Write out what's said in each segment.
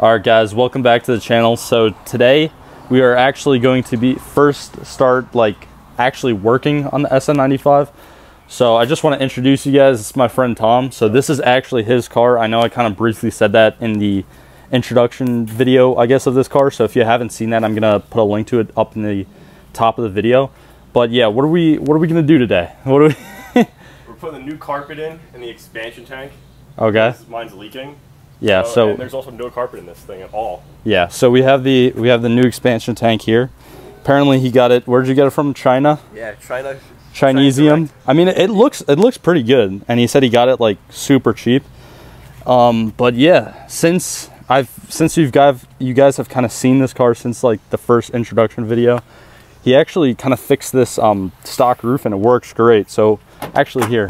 Alright guys, welcome back to the channel. So today we are actually going to start actually working on the SN95. So I just want to introduce you guys. It's my friend Tom. So this is actually his car. I know I kind of briefly said that in the introduction video, I guess, of this car. So if you haven't seen that, I'm gonna put a link to it up in the top of the video. But yeah, what are we gonna do today? We're putting a new carpet in the expansion tank. Okay. Mine's leaking. Yeah, so and there's also no carpet in this thing at all. Yeah, so we have the new expansion tank here. Apparently he got it. Where'd you get it from? China? Yeah, China. Chinesium. I mean, it looks pretty good, and he said he got it like super cheap. But yeah, since you guys have kind of seen this car since like the first introduction video, he actually kind of fixed this stock roof, and it works great. So actually, here,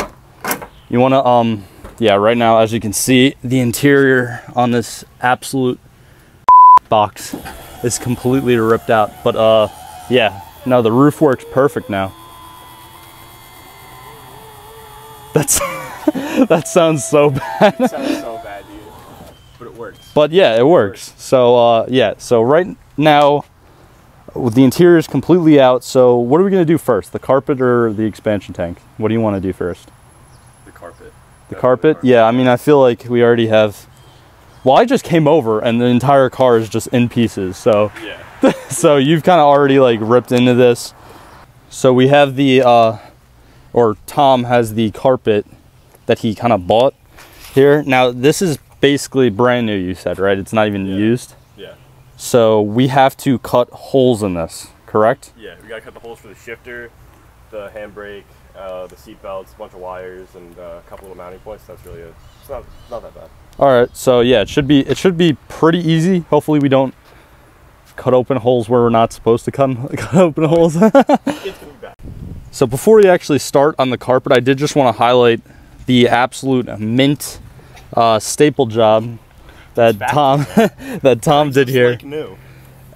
you want to yeah, right now, as you can see, the interior on this absolute box is completely ripped out. But yeah, no, the roof works perfect now. That sounds so bad. It sounds so bad, dude. But it works. But yeah, it works. So yeah, so right now the interior is completely out. So what are we gonna do first? The carpet or the expansion tank? What do you want to do first? The carpet. The carpet? Yeah, I mean, I feel like we already have. Well, I just came over and the entire car is just in pieces. So yeah. So you've kind of already like ripped into this. So we have the or Tom has the carpet that he kind of bought here. Now this is basically brand new, you said, right? It's not even used. Yeah. So we have to cut holes in this, correct? Yeah, we gotta cut the holes for the shifter, the handbrake, the seat belts, a bunch of wires, and a couple of mounting points. That's really it. It's not that bad. All right, so yeah, it should be pretty easy. Hopefully we don't cut open holes where we're not supposed to cut open holes. It's gonna be bad. So before we actually start on the carpet, I did just want to highlight the absolute mint staple job that Tom did here. Like new.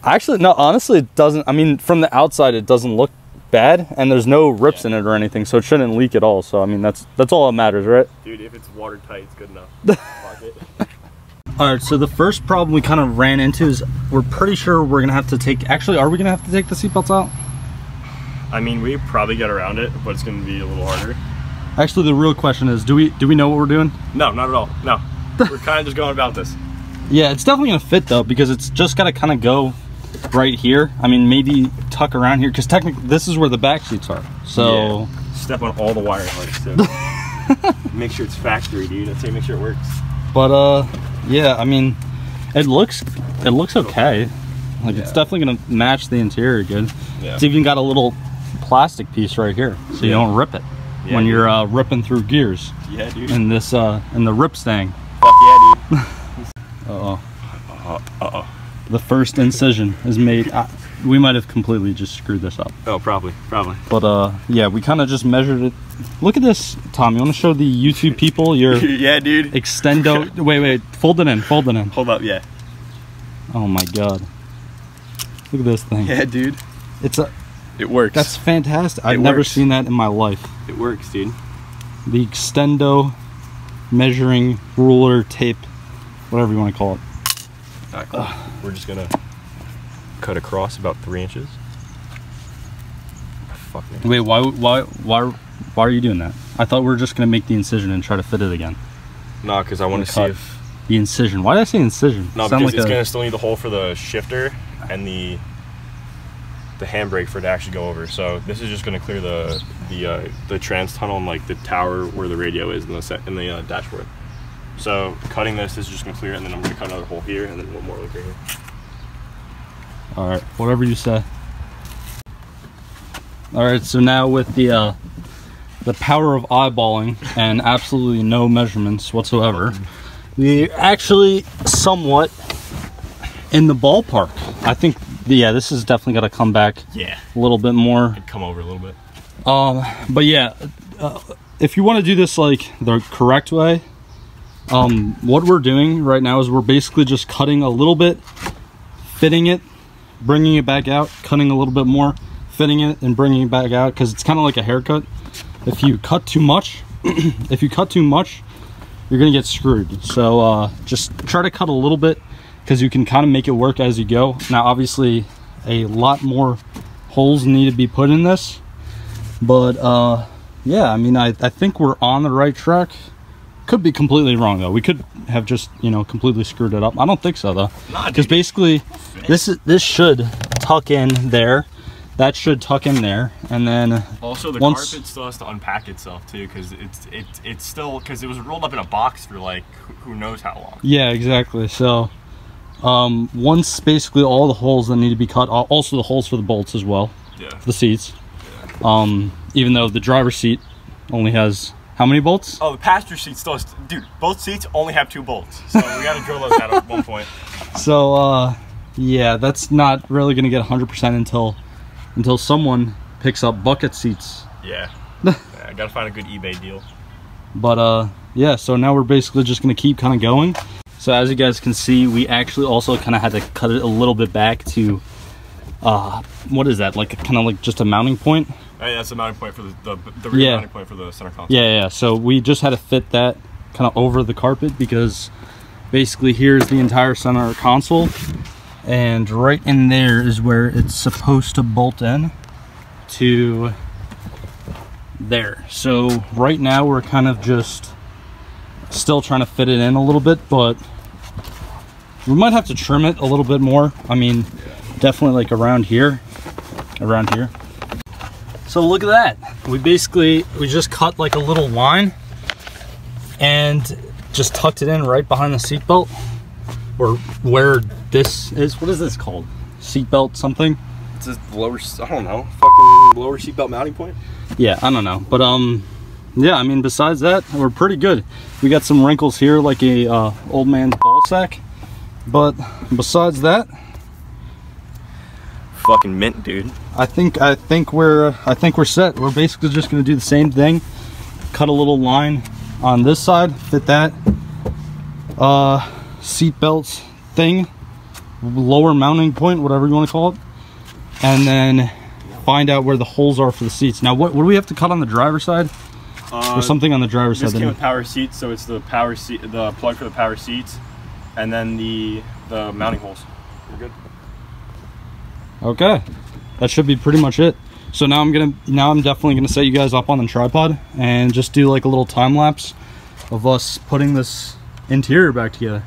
Actually, no, honestly, it doesn't. I mean, from the outside, it doesn't look bad, and there's no rips in it or anything, so it shouldn't leak at all. So I mean, that's all that matters, right? Dude, if it's watertight, it's good enough. All right, so the first problem we kind of ran into is we're pretty sure we're gonna have to take. Actually, are we gonna have to take the seatbelts out? I mean, we probably get around it, but it's gonna be a little harder. Actually, the real question is, do we know what we're doing? No, not at all. No, we're kind of just going about this. Yeah, it's definitely gonna fit though, because it's just gotta kind of go right here. I mean, maybe tuck around here, because technically this is where the back seats are. So yeah. Step on all the wire hards too. Make sure it's factory, dude. I'd say make sure it works. But yeah, I mean, it looks okay. Like it's definitely gonna match the interior good. Yeah. It's even got a little plastic piece right here, so you don't rip it when you're ripping through gears. Yeah, dude. In this in the rip Stang. Fuck yeah, dude. Uh-oh. The first incision is made. We might have completely just screwed this up. Oh, probably. But yeah, we kind of just measured it. Look at this, Tom. You want to show the YouTube people your yeah, dude. Extendo. Wait, fold it in. Hold up, yeah. Oh my god. Look at this thing. Yeah, dude. It works. That's fantastic. I've never seen that in my life. It works, dude. The Extendo measuring ruler tape, whatever you want to call it. Alright, cool. We're just gonna cut across about 3 inches. Fuck me. Wait, why are you doing that? I thought we were just gonna make the incision and try to fit it again. No, because I want to see if the incision. Why did I say incision? No, because it's gonna still need the hole for the shifter and the handbrake for it to actually go over. So this is just gonna clear the trans tunnel and like the tower where the radio is in the dashboard. So cutting this is just gonna clear it, and then I'm gonna cut another hole here and then one more like right here. All right, whatever you say. All right, so now with the power of eyeballing and absolutely no measurements whatsoever, we actually somewhat in the ballpark. I think, yeah, this is definitely got to come back a little bit more. It'd come over a little bit. But yeah, if you want to do this like the correct way, what we're doing right now is we're basically just cutting a little bit, fitting it, bringing it back out, cutting a little bit more, fitting it, and bringing it back out, because it's kind of like a haircut. If you cut too much, you're gonna get screwed. So just try to cut a little bit because you can kind of make it work as you go. Now obviously a lot more holes need to be put in this, but yeah, I mean, I think we're on the right track. Could be completely wrong though. We could have just, you know, completely screwed it up. I don't think so though, because basically this should tuck in there, that should tuck in there, and then also the carpet still has to unpack itself too, because it's still, because it was rolled up in a box for like who knows how long. Yeah, exactly. So once basically all the holes that need to be cut, also the holes for the bolts as well, yeah, for the seats, even though the driver's seat only has how many bolts? Oh, the passenger seat still has, dude, both seats only have 2 bolts, so we got to drill those out at one point. So yeah, that's not really gonna get 100% until someone picks up bucket seats. Yeah. Yeah, I gotta find a good eBay deal. But yeah, so now we're basically just gonna keep kind of going. So as you guys can see, we actually also kind of had to cut it a little bit back to what is that, like kind of like just a mounting point? Oh, yeah, that's a mounting point for the rear mounting point for the center console. Yeah, so we just had to fit that kind of over the carpet, because basically here's the entire center console, and right in there is where it's supposed to bolt in to there. So right now we're kind of just still trying to fit it in a little bit, but we might have to trim it a little bit more. I mean, definitely like around here. So look at that. We just cut like a little line and just tucked it in right behind the seatbelt, or where this is. What is this called? Seatbelt something? It's a lower, I don't know, fucking lower seatbelt mounting point? Yeah, I don't know. But yeah, I mean, besides that, we're pretty good. We got some wrinkles here like a old man's ball sack, but besides that, fucking mint, dude. I think we're set. We're basically just gonna do the same thing, cut a little line on this side, fit that seat belts thing, lower mounting point, whatever you want to call it, and then find out where the holes are for the seats. Now, what do we have to cut on the driver's side? There's something on the driver's side. This came with power seats, so it's the power seat, the plug for the power seats, and then the mounting holes. We're good. Okay, that should be pretty much it. So now I'm definitely gonna set you guys up on the tripod and just do like a little time lapse of us putting this interior back together.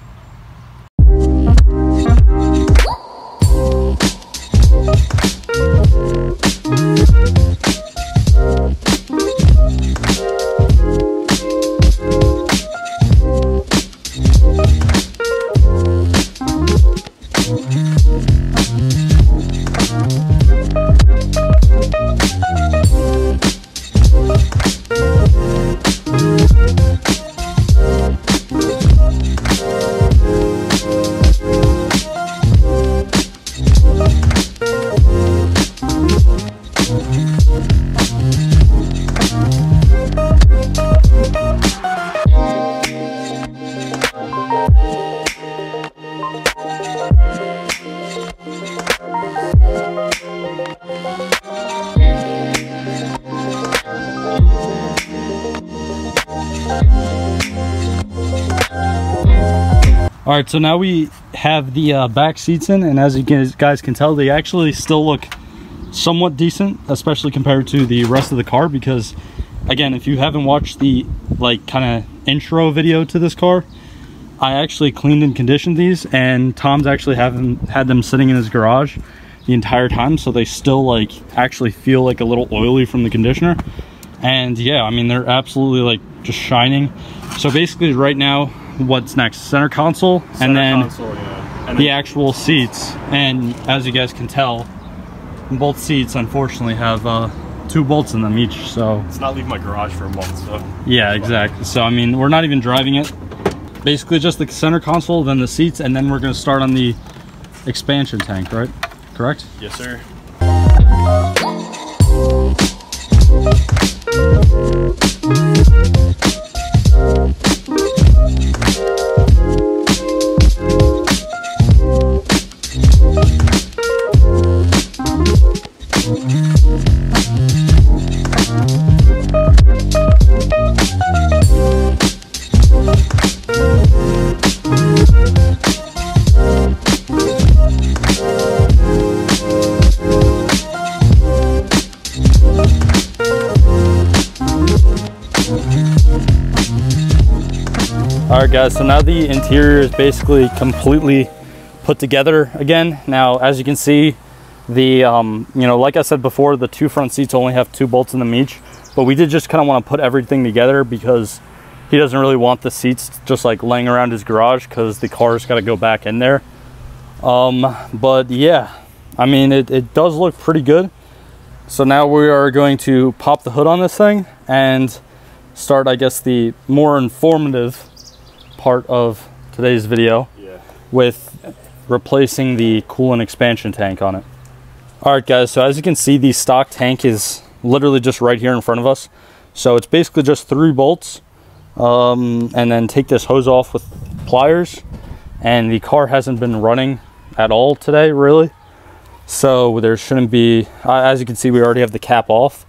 All right, so now we have the back seats in, and as you guys can tell, they actually still look somewhat decent, especially compared to the rest of the car, because again, if you haven't watched the like kind of intro video to this car, I actually cleaned and conditioned these, and Tom's actually had them sitting in his garage the entire time, so they still like actually feel like a little oily from the conditioner. And yeah, I mean, they're absolutely like just shining. So basically right now, what's next? Center console, and then the actual seats. And as you guys can tell, both seats unfortunately have 2 bolts in them each, so it's not leaving my garage for a month. So yeah, exactly. So I mean, we're not even driving it. Basically just the center console, then the seats, and then we're going to start on the expansion tank, right? Correct? Yes, sir. All right, guys, so now the interior is basically completely put together again. Now, as you can see, the you know, like I said before, the two front seats only have 2 bolts in them each, but we did just kind of want to put everything together because he doesn't really want the seats just like laying around his garage because the car's got to go back in there. But yeah, I mean, it does look pretty good. So now we are going to pop the hood on this thing and start, I guess, the more informative part of today's video, with replacing the coolant expansion tank on it. All right, guys, so as you can see, the stock tank is literally just right here in front of us. So it's basically just 3 bolts, and then take this hose off with pliers. And the car hasn't been running at all today, really. So there shouldn't be, as you can see, we already have the cap off,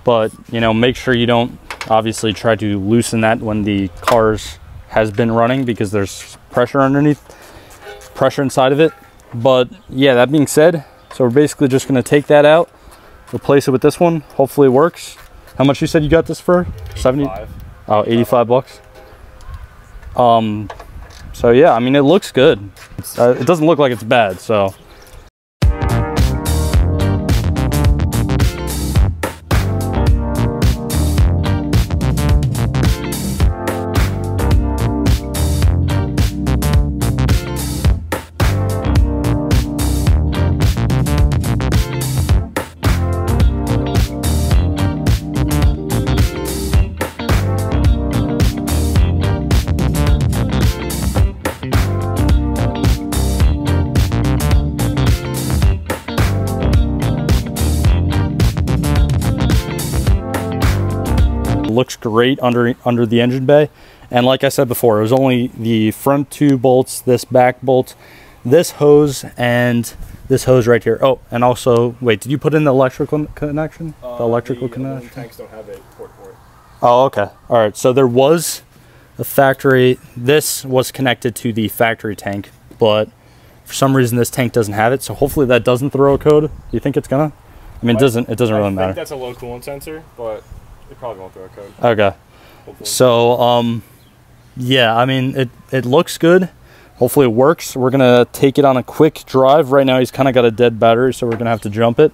but you know, make sure you don't obviously try to loosen that when the car's has been running, because there's pressure inside of it. But yeah, that being said, so we're basically just going to take that out, replace it with this one. Hopefully it works. How much you said you got this for? 70? Oh, 85 bucks. So yeah, I mean, it looks good. It doesn't look like it's bad, so. Looks great under the engine bay, and like I said before, it was only the front 2 bolts, this back bolt, this hose, and this hose right here. Oh, and also, wait, did you put in the electrical connection? The electrical connection? Tanks don't have a port for it. Oh, okay. All right, so there was a factory, this was connected to the factory tank, but for some reason this tank doesn't have it, so hopefully that doesn't throw a code. Do you think it's gonna? I mean, it doesn't really matter. I think that's a low coolant sensor, but it probably won't throw a code. Okay. Hopefully. So, yeah, I mean, it looks good. Hopefully it works. We're going to take it on a quick drive. Right now he's kind of got a dead battery, so we're going to have to jump it.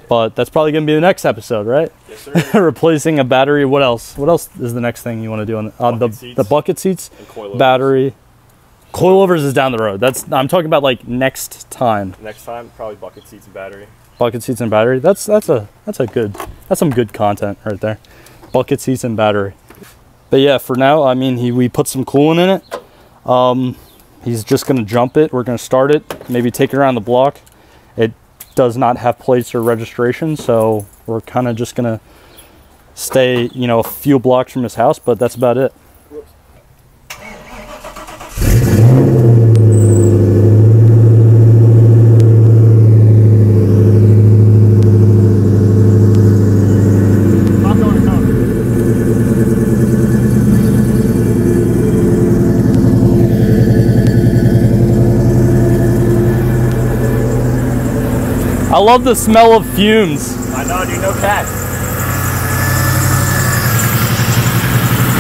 But that's probably going to be the next episode, right? Yes, sir. Replacing a battery. What else? What else is the next thing you want to do on the bucket seats? And coilovers. Battery. Coilovers is down the road. I'm talking about like next time. Next time, probably bucket seats and battery. Bucket seats and battery. That's some good content right there. Bucket seats and battery. But yeah, for now, I mean, we put some coolant in it. He's just gonna jump it. We're gonna start it, maybe take it around the block. It does not have plates or registration, so we're kind of just gonna stay, you know, a few blocks from his house, but that's about it. I love the smell of fumes. I know, dude, no cats.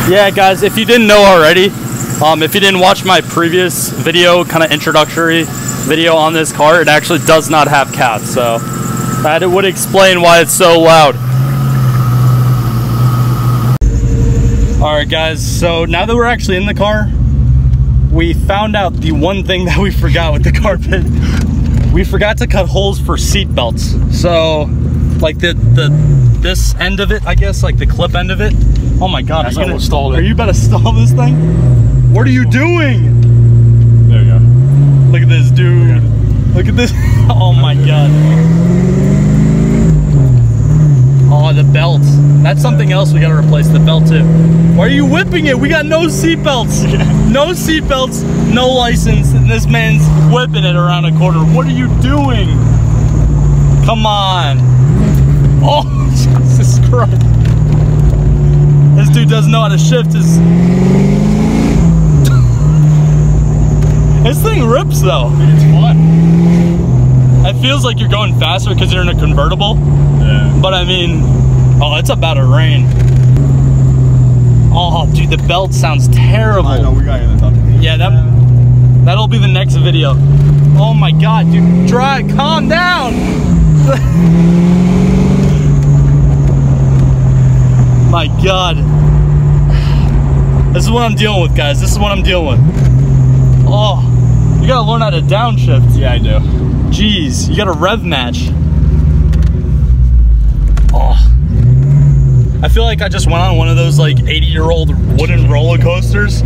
Yeah, guys, if you didn't know already, if you didn't watch my previous video, kind of introductory video on this car, it actually does not have cats, so that would explain why it's so loud. Alright guys, so now that we're actually in the car, we found out the one thing that we forgot with the carpet. We forgot to cut holes for seat belts. So, like this end of it, I guess, like the clip end of it. Oh my God, are you about to stall this thing? What are you doing? There you go. Look at this, dude. Look at this. Oh my God. Oh, the belt. That's something else we gotta replace, the belt too. Why are you whipping it? We got no seat belts. No seat belts, no license, and this man's whipping it around a corner. What are you doing? Come on. Oh, Jesus Christ. This dude doesn't know how to shift his... This thing rips though. It's fun. It feels like you're going faster because you're in a convertible. Yeah. But I mean, oh, it's about to rain. Oh, dude, the belt sounds terrible. I know, we gotta get that done. Yeah, that'll be the next video. Oh my God, dude, calm down. My God. This is what I'm dealing with, guys. This is what I'm dealing with. Oh, you gotta learn how to downshift. Yeah, I do. Jeez, you got a rev match. Oh, I feel like I just went on one of those like 80-year-old wooden roller coasters.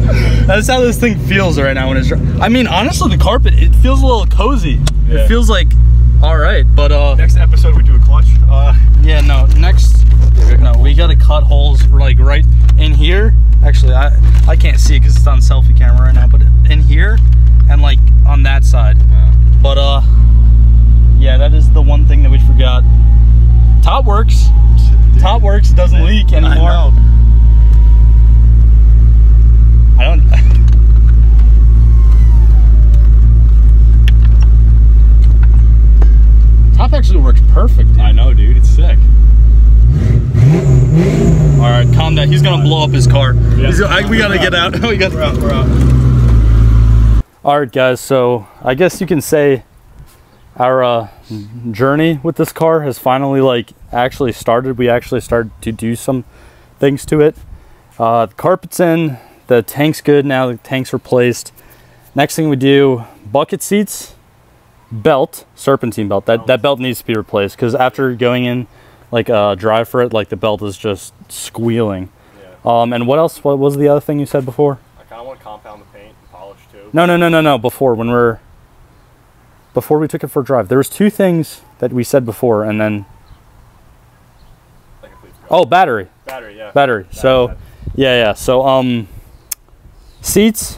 That's how this thing feels right now when it's. I mean, honestly, the carpet, it feels a little cozy. Yeah. It feels like all right, but next episode we do a clutch. Yeah, no, we gotta cut holes like right in here. Actually, I can't see it because it's on selfie camera right now, but in here and like on that side. Yeah. But yeah, that is the one thing that we forgot. Top works. Dude, top works. Doesn't leak anymore. I don't. Top actually works perfect. Dude. I know, dude. It's sick. All right, calm down. He's gonna blow up his car. Yeah. We gotta get out. We're out. All right, guys. So I guess you can say our journey with this car has finally like actually started. We actually started to do some things to it. The carpet's in. The tank's good now. The tank's replaced. Next thing we do: bucket seats, belt, serpentine belt. That belt needs to be replaced because after going in like drive for it, like the belt is just squealing. Yeah. And what else? What was the other thing you said before? I kind of want to compound the paint and polish too. No. Before we took it for a drive, there was two things that we said before, and then battery. Yeah. Battery. So yeah. So seats.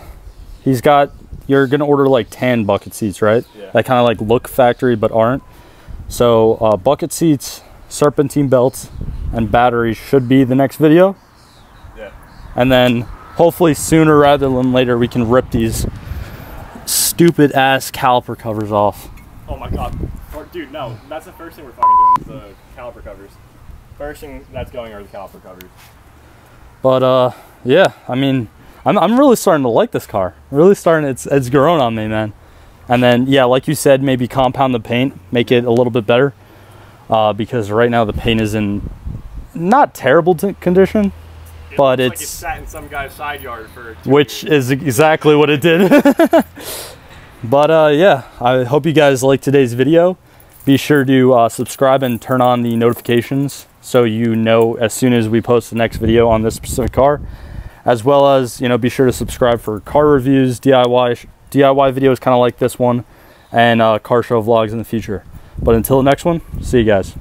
You're gonna order like tan bucket seats, right? Yeah. That kind of like look factory but aren't. So bucket seats, serpentine belts, and batteries should be the next video. Yeah. And then hopefully sooner rather than later we can rip these stupid ass caliper covers off. Oh my God. Dude, no. That's the first thing we're fucking doing is the caliper covers. First thing that's going are the caliper covers. But yeah, I mean, I'm really starting to like this car. Really starting, it's grown on me, man. And then yeah, like you said, maybe compound the paint, make it a little bit better. Because right now the paint is in not terrible condition, but it's like it sat in some guy's side yard for 2 which years. Is exactly what it did. But yeah, I hope you guys liked today's video. Be sure to subscribe and turn on the notifications so you know as soon as we post the next video on this specific car, as well as be sure to subscribe for car reviews, DIY videos kind of like this one, and car show vlogs in the future. But until the next one, see you guys.